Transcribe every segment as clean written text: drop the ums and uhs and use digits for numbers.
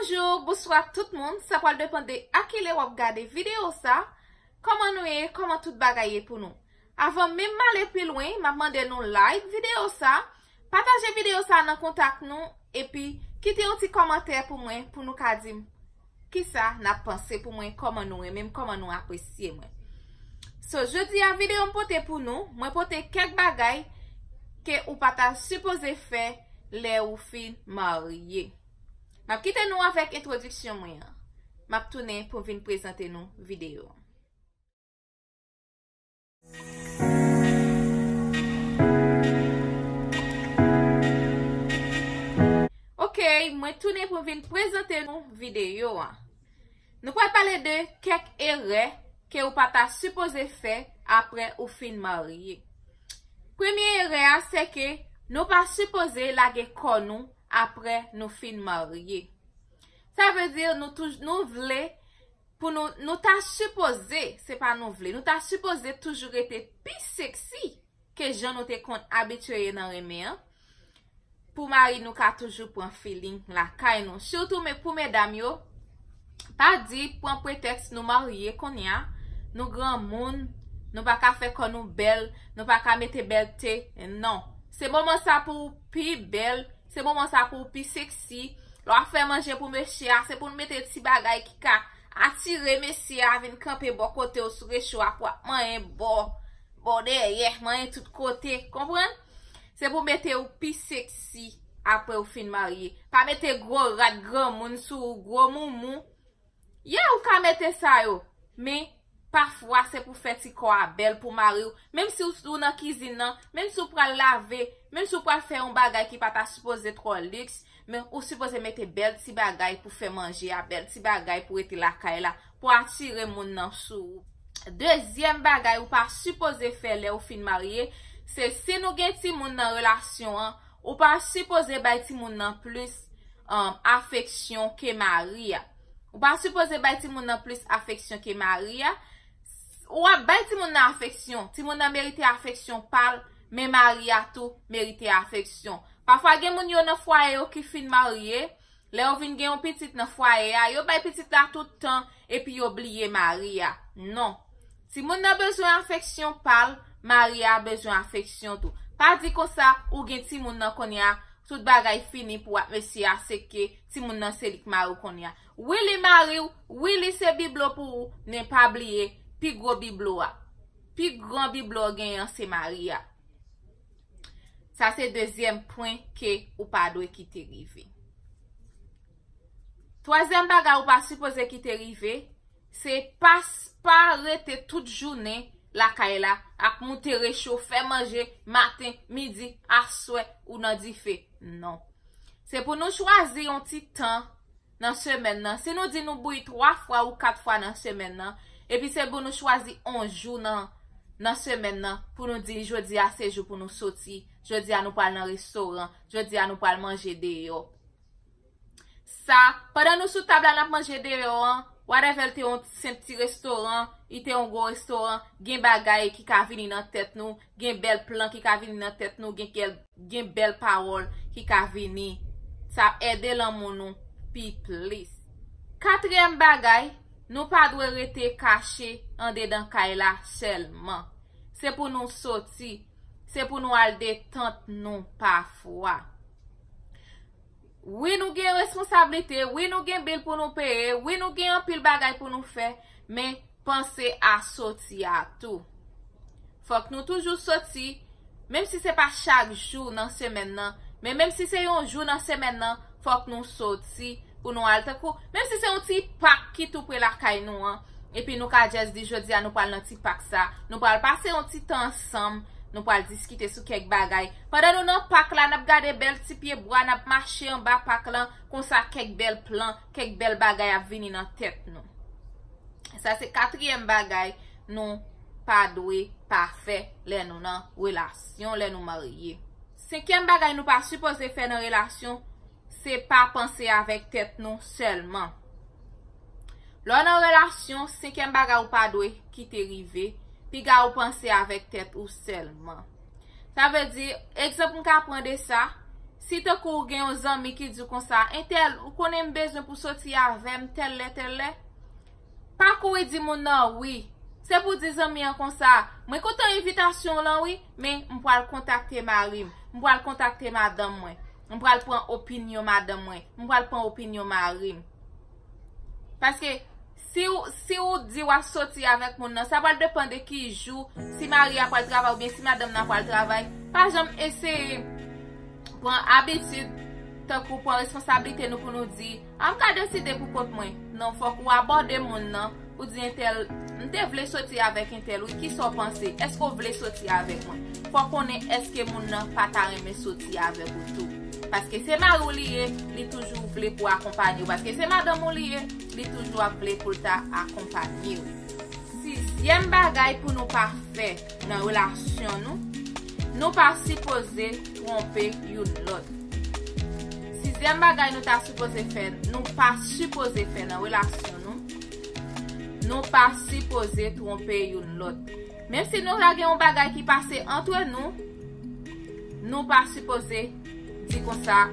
Bonjour, bonsoir tout le monde. Ça va dépendre à qui les wap regarder vidéo ça. Comment nous est, comment tout bagaille pour nous. Avant même aller plus loin, m'a demandé nous like vidéo ça, partager vidéo ça dans contact nous et puis quitter un petit commentaire pour moi pour nous ka dire qui ça n'a pensé pour moi comment nous et même comment nous apprécier moi. So jeudi a vidéo m'porter pour nous, moi porter quelques bagaille que ou pas supposé faire les ou fin marié. M'a quitter nous avec introduction moi. M'a tourner pour venir présenter nous vidéo. Ok, moi tourner pour venir présenter nous vidéo. Nous allons parler de quelques erreurs que ou pas supposé faire après ou fin marié. Première erreur c'est que nous pas supposé laguer nous après nous fin marié. Ça veut dire nous voulons pour nous t'a supposé, c'est pas nous voulons, nous t'a supposé toujours être plus sexy que j'en nous te compte habitué dans remè. Pour mari nous ka toujours prend feeling la kay nous. Surtout mais pour mesdames yo, pas dit pour prétexte nous marier qu'on y a, nous grand monde, nous pas ka faire qu'on nous belle, nous pas ka mettre belleté. Non, c'est moment ça pour plus belle, c'est moment ça pour plus sexy. L'on fait manger pour monsieur, c'est pour nous mettre petit bagay qui ka attirer monsieur à venir camper bon côté au sur choix pour manger bon derrière, manger tout côté, comprenez? C'est pour mettre au plus sexy après au fin marié. Pas mettre gros rat grand moun sou gros moumou. Ya ou ka mettre ça yo, mais parfois c'est pour faire ti quoi belle pour marier. Même si ou dans cuisine nan, même si ou pral laver, même si ou pral faire un bagay qui pas ta supposé trop luxe, mais ou supposé mettre belle ti bagay pour faire manger à belle ti bagay pour être la caille là pour attirer moun nan sou. Deuxième bagay ou pas supposé faire les ou fin marié, c'est si nous gen ti moun nan relation ou pas supposé bay ti moun nan plus affection que Maria. Ou pas supposé bay ti moun nan plus affection que Maria. Ou a bay ti moun nan affection, ti moun nan mérite affection parle, mais Maria tout mérite affection. Parfois gen moun yo nan foyer yo qui fin marié, le ou vin gen yon petit nan foyer, yo bay petit la tout temps et puis yo oublié Maria. Non. Si moun nan besoin affection parle, Maria a besoin affection tout. Pas dit comme ça ou gen ti moun nan konya tout bagay fini pour monsieur a c'est que ti moun nan c'est lik mari konya. Oui li mari oui li c'est biblo pour ne pas oublier pi gros biblo a. Pi grand biblo gen c'est Maria. Ça c'est deuxième point que ou pas doit quitter rive. Troisième bagay ou pas supposé quitter rive, c'est pas rester toute journée la kaila ak monter réchauffer manger matin midi à soir ou nan di fait. Non, c'est pour nous choisir un petit temps dans semaine nan. Si nous dit nous bouille 3 fois ou 4 fois dans semaine nan, et puis c'est pour nous choisir un jour dans semaine nan pour nous dire jeudi à ce jour pour nous sortir, jeudi à nous parler dans restaurant, jeudi à nous parler manger dehors. Ça pendant nous sous table à manger dehors, whatever te un petit restaurant, il te un gros restaurant, gen bagay qui ka vini nan tête nous, gen bel plan qui ka vini nan tête nous, gen bel parole qui ka vini. Ça aide l'amour nous, pi please. Quatrième bagay, nous pas doit rester caché en dedans kay la seulement. C'est pour nous sortir, c'est pour nous al détente nous parfois. Oui, nous avons responsabilité, oui, nous avons bill pour nous payer, oui, nous avons un pile bagay pour nous faire, mais pensez à sortir à tout. Faut que nous toujours sortir, même si c'est pas chaque jour dans la semaine, mais même si c'est un jour dans la semaine, faut que nous sortir pour nous aller coup. Même si c'est un petit pack qui tout près la caille nous, et puis nous ka just dit jeudi à nous parler d'un petit pack ça, nous parler passer un petit temps ensemble. Nous allons discuter sur quelques bagailles. Pendant nous dans pack là, nous regardé bel petit pied bois, nous marché en bas pack là, comme ça quelques belles plans, quelques belles bagailles à venir dans tête nous. Ça c'est quatrième bagaille, nous pas doué parfait les nous dans relation, les nous mariés. Cinquième bagaille nous pas supposé faire dans relation, c'est pas penser avec tête nous seulement. Là dans relation, cinquième bagaille ou pas doué quitter rivé. Puis ga ou penser avec tête ou seulement. Ça veut dire, exemple qu'on prendre ça, Si te kou gen yon zanmi ki di kon sa, entel, ou konen bezwen pou soti avem, tel le. Pa kou e di moun nan, oui. Se pou di zanmi an kon sa, mwen kontan invitasyon lan, oui, men mpwal kontakte marim, mpwal kontakte madame mwen, mpwal pran opinyon madame mwen, mpwal pran opinyon marim. Paske, si ou di wak soti avek moun nan, sa pal depende ki jou, si mari a pal travay ou bien si madame nan pal travay, pa jom ese pran abitude, takou pran responsabilite nou pou nou di, am ka deside pou kont mwen, non fok ou aborde moun nan, ou di entel, nte vle soti avek entel, ou ki so panse, esko vle soti avek mwen, fok konen eske moun nan patareme soti avek ou tou. Paske se marou liye, li toujou vle pou akompanyo. Paske se madame ou liye, li toujou vle pou ta akompanyo. Sizyem bagay pou nou pa fe nan relasyon nou pa supose trompe yon lot. Sizyem bagay nou pa supose fe nan relasyon nou pa supose trompe yon lot. Mem si nou lage yon bagay ki pase entre nou pa supose di kon sa,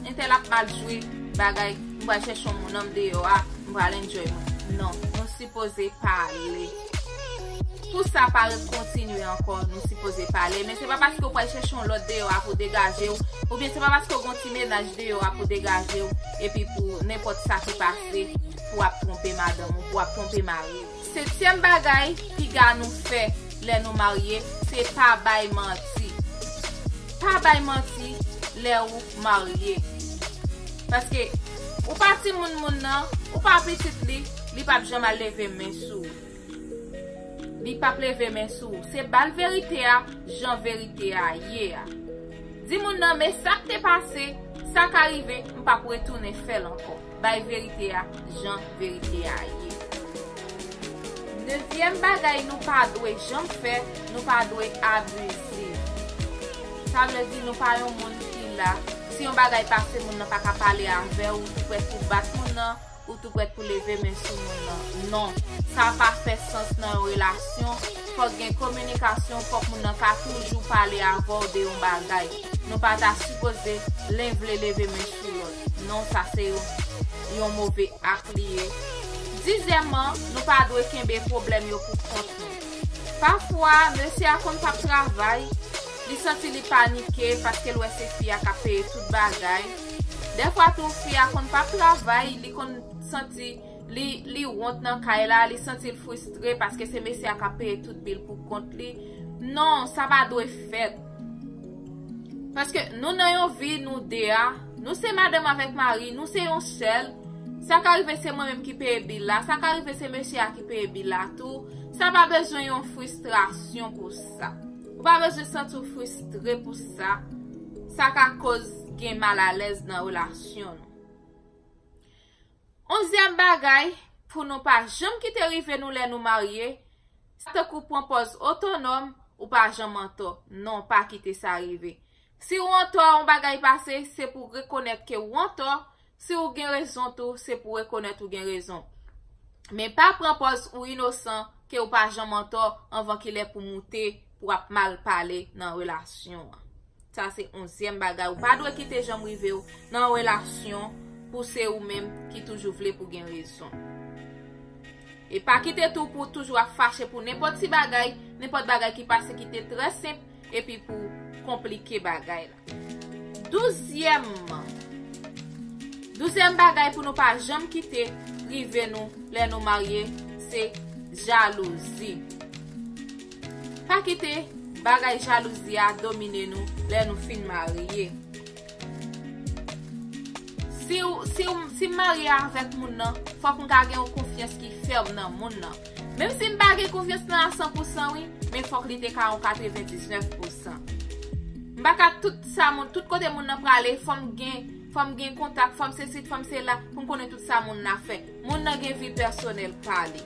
entel ap mal jwe bagay, mwa chèchon moun nom de yo, mwa l'enjoy moun. Non, nou suppose pale. Tout sa pare kontinue ankon, nou suppose pale. Men se pa paske ou pa chèchon lot de yo pou degaje ou bien se pa paske ou gonti menaj de yo pou degaje ou epi pou nepot sa ki pase pou ap trompe madame ou pou ap trompe mari. Setyem bagay ki ga nou fe le nou marye, se pa bay manti. Pa bay manti le ou marye. Paske, ou pati moun nan, ou pa petit li pap jam a leve men sou. Li pap leve men sou. Se bal verite a, jan verite a, ye a. Di moun nan, me sak te pase, sak arrive, mpa pou retourne fel ankon. Bay verite a, jan verite a, ye. Dezyem bagay nou pa dwe jam fe, nou pa dwe abuse. Sa vle di nou pa yon moun la. Si yon bagay pase moun nan pa ka pale anve ou tou pwet pou bat moun nan ou tou pwet pou leve men sou moun nan. Non, sa pa fe sens nan yon relasyon. Fok gen komunikasyon, fok moun nan ka toujou pale avorde yon bagay. Non pa ta suppose len vle leve men sou lot. Non, sa se yon mouve ak liye. Dizèman, nou pa dwe kenbe problem yo pou kont nou. Parfwa, mèsi akon pa travay, li senti li panike paske lwe se fi a ka peye tout bagay. De fwa tou fi a kon pa travay, li kon senti li wont nan kay la, li senti li frustre paske se mesi a ka peye tout bil pou kont li. Non, sa ba dwe fet. Paske nou nan yon vi nou dea, nou se madame avek mari, nou se yon sel. Sa ka rive se mwen menm ki peye bil la, sa ka rive se mesi a ki peye bil la tou. Sa ba bezwen yon frustrasyon pou sa. Ou pa bezwen senti ou frustre pou sa. Sa ka koz gen mal a lez nan relasyon. 11e bagay, pou nou pa jom kite rive nou le nou marye, sa te kou propose otonom ou pa jom anto. Non, pa kite sa rive. Si ou anto an bagay pase, se pou rekonet ke ou anto. Si ou gen rezon tou, se pou rekonet ou gen rezon. Men pa propose ou inosan ke ou pa jom anto anvan ki le pou moute pou ap mal pale nan relasyon. Sa se 11e bagay. Ou pa dwe kite jom rive ou nan relasyon pou se ou menm ki toujou vle pou gen rezon. E pa kite tou pou toujou a fache pou nepot si bagay, nepot bagay ki pase kite tre semp, e pi pou komplike bagay la. 12e bagay pou nou pa jom kite rive nou le nou marye, se jalouzi. Pa kite bagay jalouzi a domine nou le nou fin marye. Si marye avèk moun nan, fòk mwen ka gen yon konfians ki ferm nan moun nan. Mem si mba gen konfians nan a 100%, oui, men fòk li te ka yon 99%. Mba ka tout kote moun nan prale, fòm gen kontak, fòm se sit, fòm se la, pou m konen tout sa moun nan fe. Moun nan gen vi personel pale.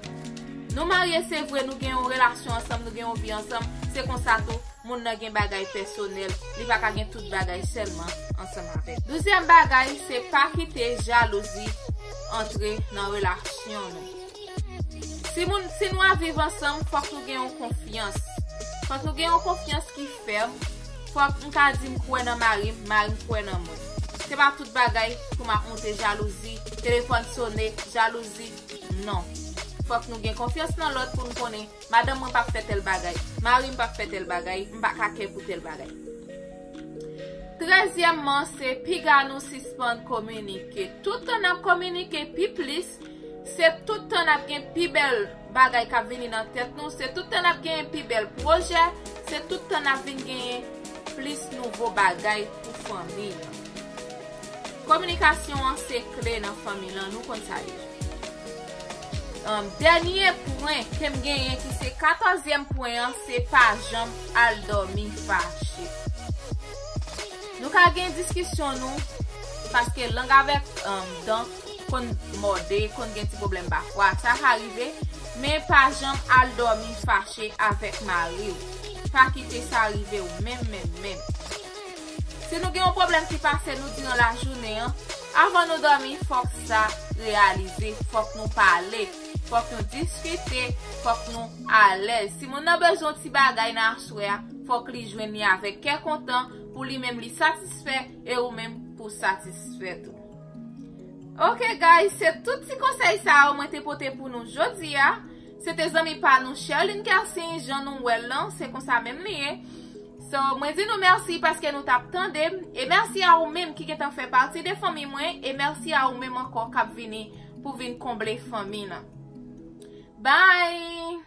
Nou marye se vre, nou gen yon relasyon ansam, nou gen yon vi ansam, se konsato, moun nan gen bagay personel, li va ka gen tout bagay selman ansam avek. 12e bagay, se pa kite jalouzi entre nan relasyon nou. Si nou aviv ansam, fòk nou gen yon konfians. Fòk nou gen yon konfians ki ferm, Fok m'ka di m'kwen nan mari, mari m'kwen nan mwen. Se pa tout bagay pou ma honte jalousie, téléphone sonné, jalousie. Non. Fok nou gen confiance nan l'autre pour nous connaître. Madame m'a pas fait tel bagay, mari m'a pas fait tel bagay, m'pa kake pour tel bagay. 13èmement, c'est piga nous suspend communiquer. Tout temps n'a communiquer pi plus, c'est tout temps n'a gen pi bel bagay ka vini dans tête nous, c'est tout temps n'a gen pi bel projet, c'est tout temps n'a vinn gen plus nouveau bagay pour famille. Communication c'est clé dans famille là, nous kon sa yo. Dernier point que me gagne qui c'est 14e point, c'est pas jambe al dormi fâché. Nous ka gen discussion nous parce que langue avec donc kon mordé, kon gen ti problème parfois, ça arrive, mais pas jambe al dormi fâché avec mari. Pas quitter ça arriver ou même. Si nous avons un problème qui passe nous durant la journée, avant nous dormir, il faut que ça réaliser, il faut que nous parler, il faut que nous discuter, il faut que nous à l'aise. Si nous avons besoin de bagay dans soir, il faut que nous joignions avec quel content pour lui-même lui satisfaire et ou même pour satisfaire tout. Ok guys, c'est tout petit conseil ça au moins te porté pour nous aujourd'hui. C'était amis par nous Sherline Kersin, Jean Nouel, c'est comme ça même lié. So, moi dis nous merci parce que nous t'attendons et merci à vous même qui est fait partie des familles moi et merci à vous même encore qui vini pour venir combler famille. Bye.